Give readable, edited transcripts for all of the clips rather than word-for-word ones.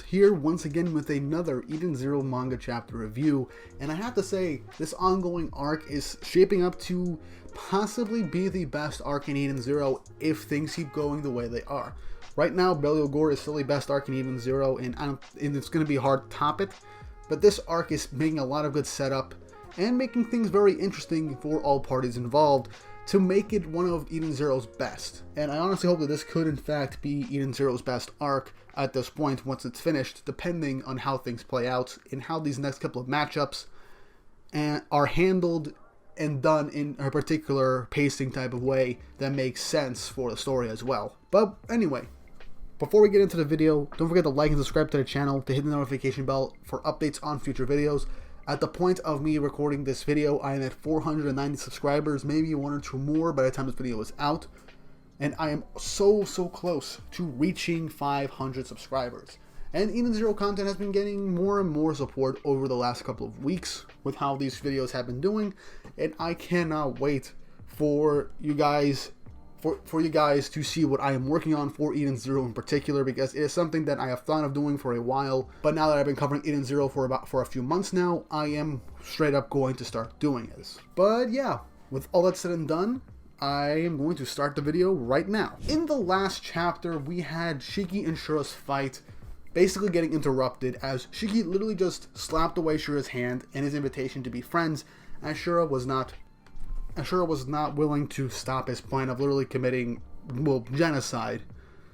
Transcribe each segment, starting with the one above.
here once again with another Eden Zero manga chapter review, and I have to say, this ongoing arc is shaping up to possibly be the best arc in Eden Zero if things keep going the way they are. Right now, Burial Gore is still the best arc in Eden Zero, and it's going to be hard to top it, but this arc is making a lot of good setup and making things very interesting for all parties involved to make it one of Eden Zero's best. And I honestly hope that this could in fact be Eden Zero's best arc at this point once it's finished, depending on how things play out and how these next couple of matchups are handled and done in a particular pacing type of way that makes sense for the story as well. But anyway, before we get into the video, don't forget to like and subscribe to the channel, to hit the notification bell for updates on future videos. At the point of me recording this video, I am at 490 subscribers, maybe one or two more by the time this video is out. And I am so close to reaching 500 subscribers. And Eden Zero content has been getting more and more support over the last couple of weeks with how these videos have been doing. And I cannot wait for you guys to see what I am working on for Eden Zero in particular, because it is something that I have thought of doing for a while, but now that I've been covering Eden Zero for a few months now, I am straight up going to start doing this. But yeah, with all that said and done, I am going to start the video right now. In the last chapter, we had Shiki and Shura's fight basically getting interrupted as Shiki literally just slapped away Shura's hand and his invitation to be friends, as Shura was not willing to stop his plan of literally committing, well, genocide.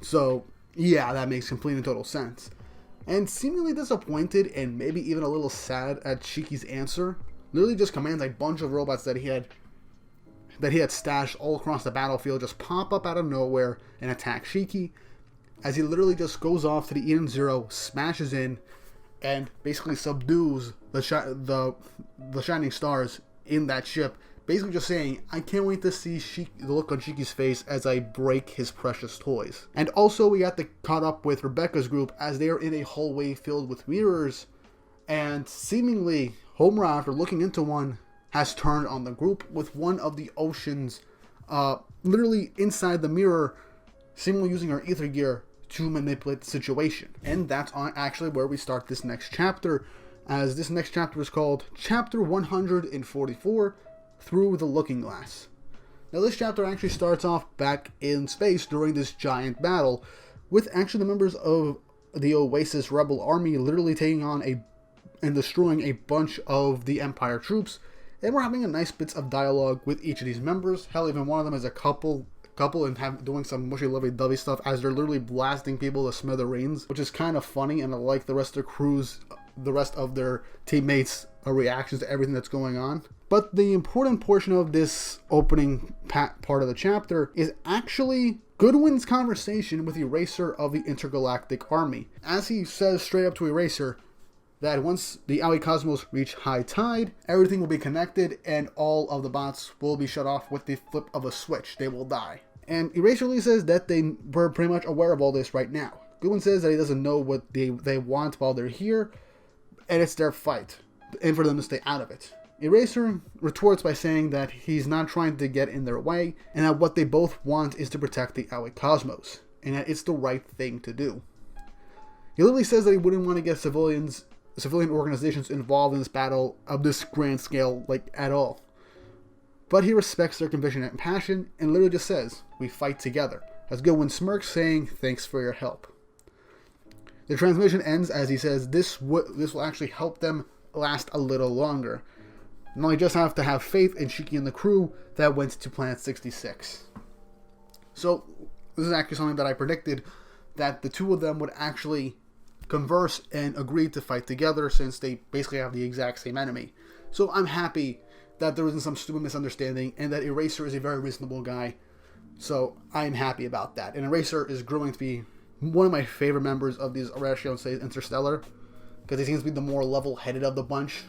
So yeah, that makes complete and total sense. And seemingly disappointed and maybe even a little sad at Shiki's answer, literally just commands a bunch of robots that he had stashed all across the battlefield just pop up out of nowhere and attack Shiki, as he literally just goes off to the Eden Zero, smashes in, and basically subdues the shining stars in that ship, basically just saying, I can't wait to see the look on Shiki's face as I break his precious toys. And also we got caught up with Rebecca's group as they are in a hallway filled with mirrors, and seemingly Homura, after looking into one, has turned on the group with one of the oceans literally inside the mirror, seemingly using her ether gear to manipulate the situation. And that's actually where we start this next chapter, as this next chapter is called Chapter 144, Through the Looking Glass. Now this chapter actually starts off back in space during this giant battle, with actually the members of the Oasis rebel army literally taking on and destroying a bunch of the Empire troops, and we're having a nice bits of dialogue with each of these members. Hell, even one of them is a couple and doing some mushy lovey-dovey stuff as they're literally blasting people to smithereens, which is kind of funny, and I like the rest of their teammates' reactions to everything that's going on. But the important portion of this opening part of the chapter is actually Goodwin's conversation with Eraser of the Intergalactic Army, as he says straight up to Eraser that once the Aoi Cosmos reach high tide, everything will be connected and all of the bots will be shut off with the flip of a switch. They will die. And Eraser really says that they were pretty much aware of all this right now. Goodwin says that he doesn't know what they want while they're here, and it's their fight, and for them to stay out of it. Eraser retorts by saying that he's not trying to get in their way, and that what they both want is to protect the Aoi Cosmos, and that it's the right thing to do. He literally says that he wouldn't want to get civilian organizations involved in this battle of this grand scale, like, at all. But he respects their conviction and passion, and literally just says, we fight together, as Goodwin smirks, saying, thanks for your help. The transmission ends as he says this will actually help them last a little longer. And only just have to have faith in Shiki and the crew that went to Planet 66. So, this is actually something that I predicted, that the two of them would actually converse and agree to fight together, since they basically have the exact same enemy. So I'm happy that there isn't some stupid misunderstanding, and that Eraser is a very reasonable guy. So I'm happy about that. And Eraser is growing to be one of my favorite members of these Ratio and Interstellar, because he seems to be the more level-headed of the bunch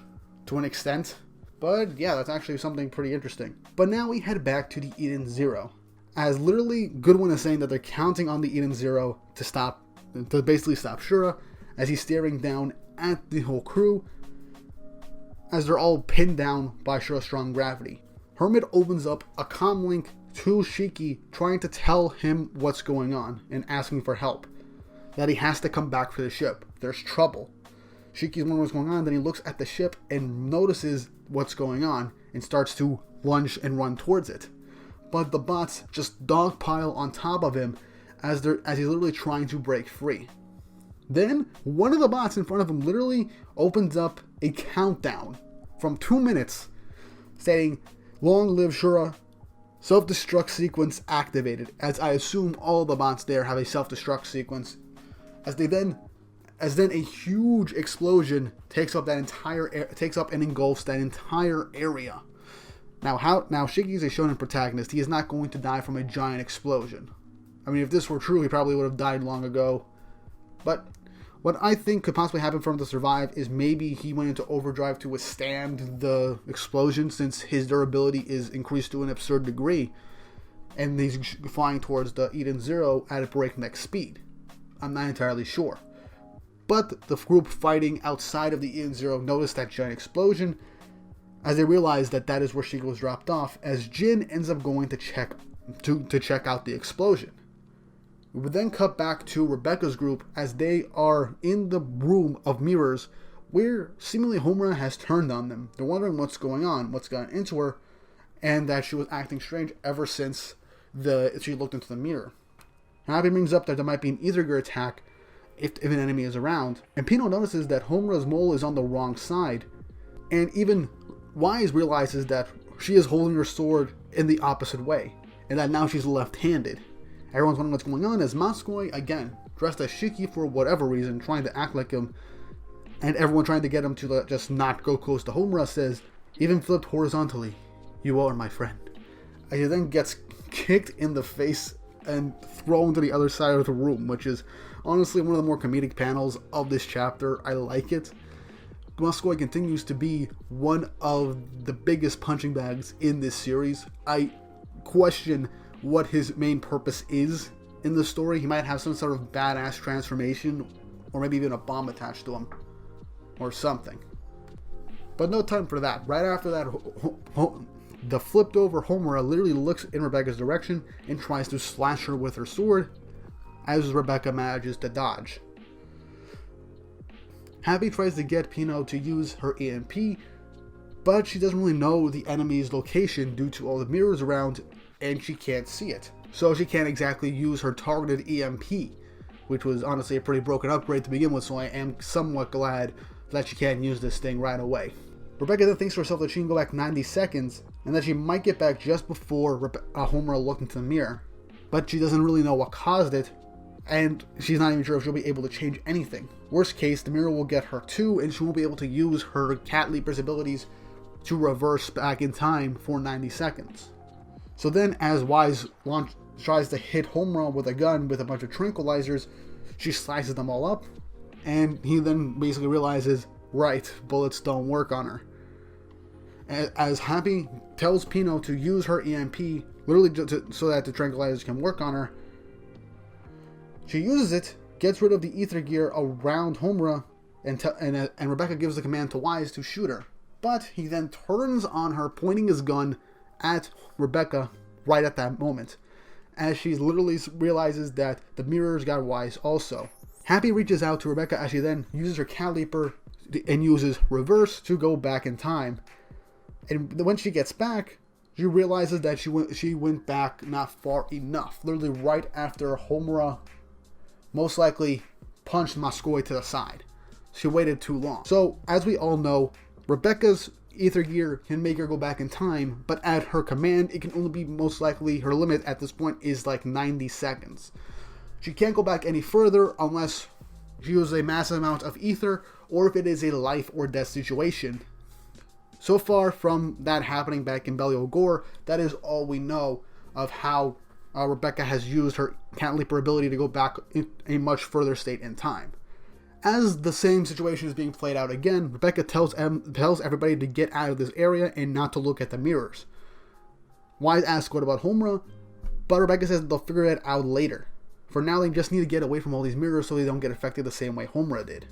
to an extent. But yeah, that's actually something pretty interesting. But now we head back to the Eden Zero, as literally Goodwin is saying that they're counting on the Eden Zero to basically stop Shura, as he's staring down at the whole crew as they're all pinned down by Shura's strong gravity. Hermit opens up a comm link to Shiki, trying to tell him what's going on and asking for help. that he has to come back for the ship. There's trouble. Shiki's wondering what's going on, then he looks at the ship and notices what's going on and starts to lunge and run towards it. But the bots just dogpile on top of him as he's literally trying to break free. Then, one of the bots in front of him literally opens up a countdown from 2 minutes stating, "Long live Shura, self-destruct sequence activated," as I assume all the bots there have a self-destruct sequence, as then a huge explosion takes up and engulfs that entire area. Now Shiki is a shonen protagonist. He is not going to die from a giant explosion. I mean, if this were true, he probably would have died long ago. But what I think could possibly happen for him to survive is maybe he went into overdrive to withstand the explosion, since his durability is increased to an absurd degree, and he's flying towards the Eden Zero at a breakneck speed. I'm not entirely sure. But the group fighting outside of the Eden Zero noticed that giant explosion, as they realize that is where Shiki was dropped off, as Jin ends up going to check out the explosion. We would then cut back to Rebecca's group as they are in the room of mirrors where seemingly Homura has turned on them. They're wondering what's going on, what's gotten into her, and that she was acting strange ever since she looked into the mirror. Happy brings up that there might be an ether gear attack if an enemy is around, and Pino notices that Homura's mole is on the wrong side, and even Wise realizes that she is holding her sword in the opposite way, and that now she's left-handed. Everyone's wondering what's going on as Maskoi, again, dressed as Shiki for whatever reason, trying to act like him, and everyone trying to get him to just not go close to Homura, says, "Even flipped horizontally, you are my friend." And he then gets kicked in the face and thrown to the other side of the room, which is honestly one of the more comedic panels of this chapter. I like it. Maskoi continues to be one of the biggest punching bags in this series. I question what his main purpose is in the story. He might have some sort of badass transformation, or maybe even a bomb attached to him, or something. But no time for that. Right after that, the flipped over Homura literally looks in Rebecca's direction and tries to slash her with her sword, as Rebecca manages to dodge. Happy tries to get Pino to use her EMP, but she doesn't really know the enemy's location due to all the mirrors around, and she can't see it. So she can't exactly use her targeted EMP, which was honestly a pretty broken upgrade to begin with, so I am somewhat glad that she can use this thing right away. Rebecca then thinks to herself that she can go back 90 seconds, and that she might get back just before Homura looked into the mirror. But she doesn't really know what caused it, and she's not even sure if she'll be able to change anything. Worst case, the mirror will get her too, and she won't be able to use her Cat Leaper's abilities to reverse back in time for 90 seconds. So then, as Wise tries to hit Homura with a gun with a bunch of tranquilizers, she slices them all up, and he then basically realizes, right, bullets don't work on her. As Happy tells Pino to use her EMP, literally so that the tranquilizers can work on her, she uses it, gets rid of the ether gear around Homura, and Rebecca gives the command to Wise to shoot her. But he then turns on her, pointing his gun at Rebecca right at that moment, as she literally realizes that the mirrors got Wise also. Happy reaches out to Rebecca as she then uses her Cat Leaper and uses reverse to go back in time. And when she gets back, she realizes that she went back not far enough. Literally right after Homura most likely punched Maskoi to the side. She waited too long. So, as we all know, Rebecca's ether gear can make her go back in time, but at her command, it can only be most likely, her limit at this point is like 90 seconds. She can't go back any further unless she uses a massive amount of ether, or if it is a life or death situation. So far from that happening back in Belial Gore, that is all we know of how Rebecca has used her Cat Leaper ability to go back in a much further state in time. As the same situation is being played out again, Rebecca tells everybody to get out of this area and not to look at the mirrors. Wise asks what about Homura, but Rebecca says they'll figure it out later. For now, they just need to get away from all these mirrors so they don't get affected the same way Homura did.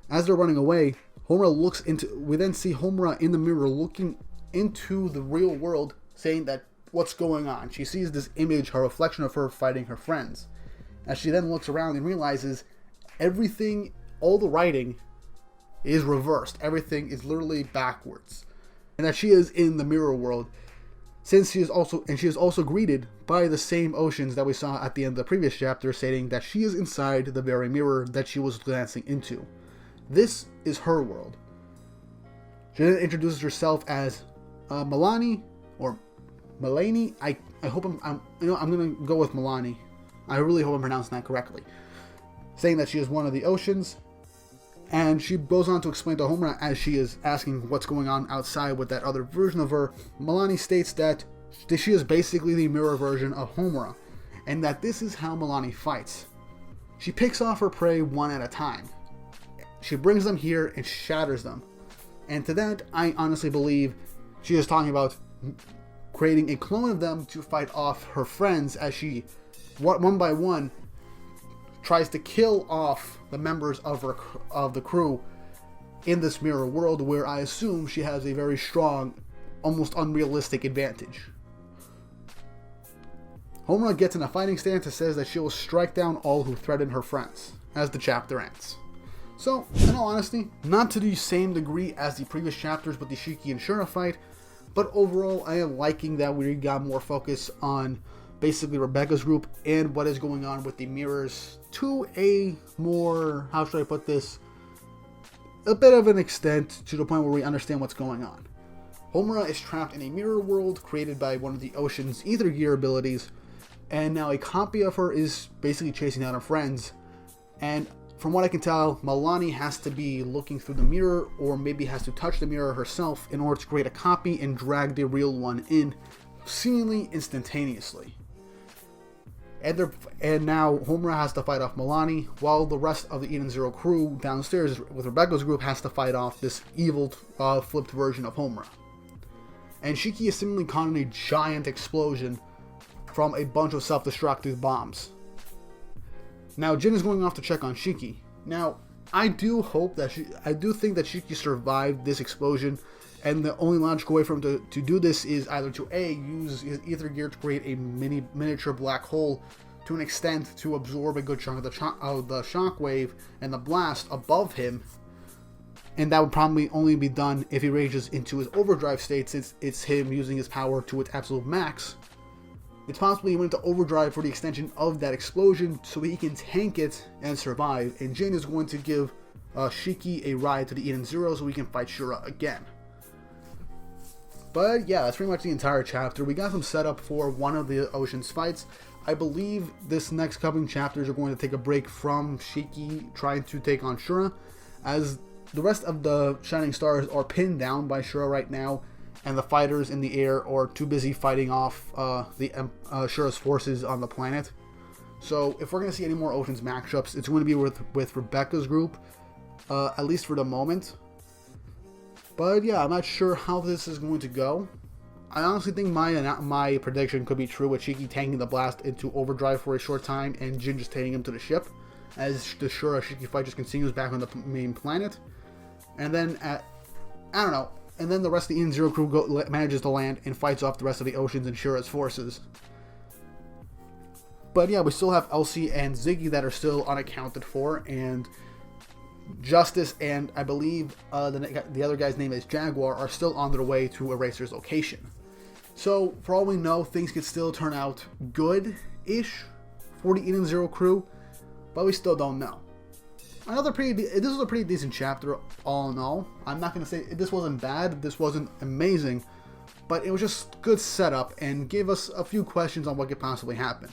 As they're running away, we then see Homura in the mirror looking into the real world, saying that what's going on. She sees this image, her reflection of her fighting her friends. as she then looks around and realizes everything, all the writing is reversed. Everything is literally backwards. And that she is in the mirror world, since she is also greeted by the same oceans that we saw at the end of the previous chapter, stating that she is inside the very mirror that she was glancing into. This is her world. She then introduces herself as Milani, or Milani. I hope I'm gonna go with Milani. I really hope I'm pronouncing that correctly. Saying that she is one of the oceans, and she goes on to explain to Homura as she is asking what's going on outside with that other version of her. Milani states that she is basically the mirror version of Homura, and that this is how Milani fights. She picks off her prey one at a time. She brings them here and shatters them. And to that, I honestly believe she is talking about creating a clone of them to fight off her friends, as she, one by one, tries to kill off the members of the crew in this mirror world, where I assume she has a very strong, almost unrealistic advantage. Homura gets in a fighting stance and says that she will strike down all who threaten her friends, as the chapter ends. So, in all honesty, not to the same degree as the previous chapters with the Shiki and Shura fight, but overall I am liking that we got more focus on basically Rebecca's group and what is going on with the mirrors to a more, how should I put this, a bit of an extent, to the point where we understand what's going on. Homura is trapped in a mirror world created by one of the ocean's ether gear abilities, and now a copy of her is basically chasing down her friends, and from what I can tell, Milani has to be looking through the mirror, or maybe has to touch the mirror herself in order to create a copy and drag the real one in, seemingly instantaneously. And now Homura has to fight off Milani, while the rest of the Eden Zero crew downstairs with Rebecca's group has to fight off this evil flipped version of Homura. And Shiki is seemingly caught in a giant explosion from a bunch of self-destructive bombs. Now Jin is going off to check on Shiki. Now I do think that Shiki survived this explosion, and the only logical way for him to do this is either to use his ether gear to create a miniature black hole to an extent to absorb a good chunk of the shockwave and the blast above him, and that would probably only be done if he rages into his overdrive state, since it's him using his power to its absolute max. It's possible he went into overdrive for the extension of that explosion so he can tank it and survive, and Jin is going to give Shiki a ride to the Eden Zero so he can fight Shura again. But yeah, that's pretty much the entire chapter. We got some setup for one of the ocean's fights. I believe this next coming chapters are going to take a break from Shiki trying to take on Shura, as the rest of the Shining Stars are pinned down by Shura right now, and the fighters in the air are too busy fighting off Shura's forces on the planet. So if we're going to see any more Oceans matchups, it's going to be with Rebecca's group, at least for the moment. But yeah, I'm not sure how this is going to go. I honestly think my prediction could be true, with Shiki tanking the blast into overdrive for a short time and Jin just taking him to the ship, as the Shura-Shiki fight just continues back on the main planet. And then and then the rest of the Eden Zero crew manages to land and fights off the rest of the Oceans and Shura's forces. But yeah, we still have Elsie and Ziggy that are still unaccounted for, and Justice and I believe the other guy's name is Jaguar are still on their way to Eraser's location. So for all we know, things could still turn out good-ish for the Eden Zero crew, but we still don't know. This was a pretty decent chapter, all in all. I'm not going to say this wasn't bad, this wasn't amazing, but it was just good setup and gave us a few questions on what could possibly happen.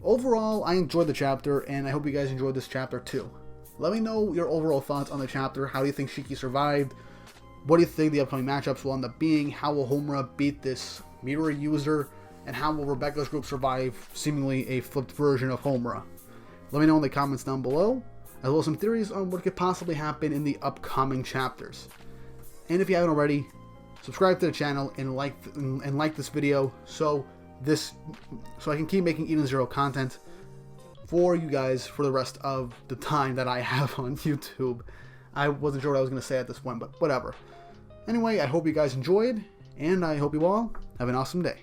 Overall, I enjoyed the chapter, and I hope you guys enjoyed this chapter too. Let me know your overall thoughts on the chapter. How do you think Shiki survived? What do you think the upcoming matchups will end up being? How will Homura beat this mirror user? And how will Rebecca's group survive seemingly a flipped version of Homura? Let me know in the comments down below, as well as some theories on what could possibly happen in the upcoming chapters. And if you haven't already, subscribe to the channel and like this video so I can keep making Eden Zero content for you guys for the rest of the time that I have on YouTube. I wasn't sure what I was going to say at this point, but whatever. Anyway, I hope you guys enjoyed, and I hope you all have an awesome day.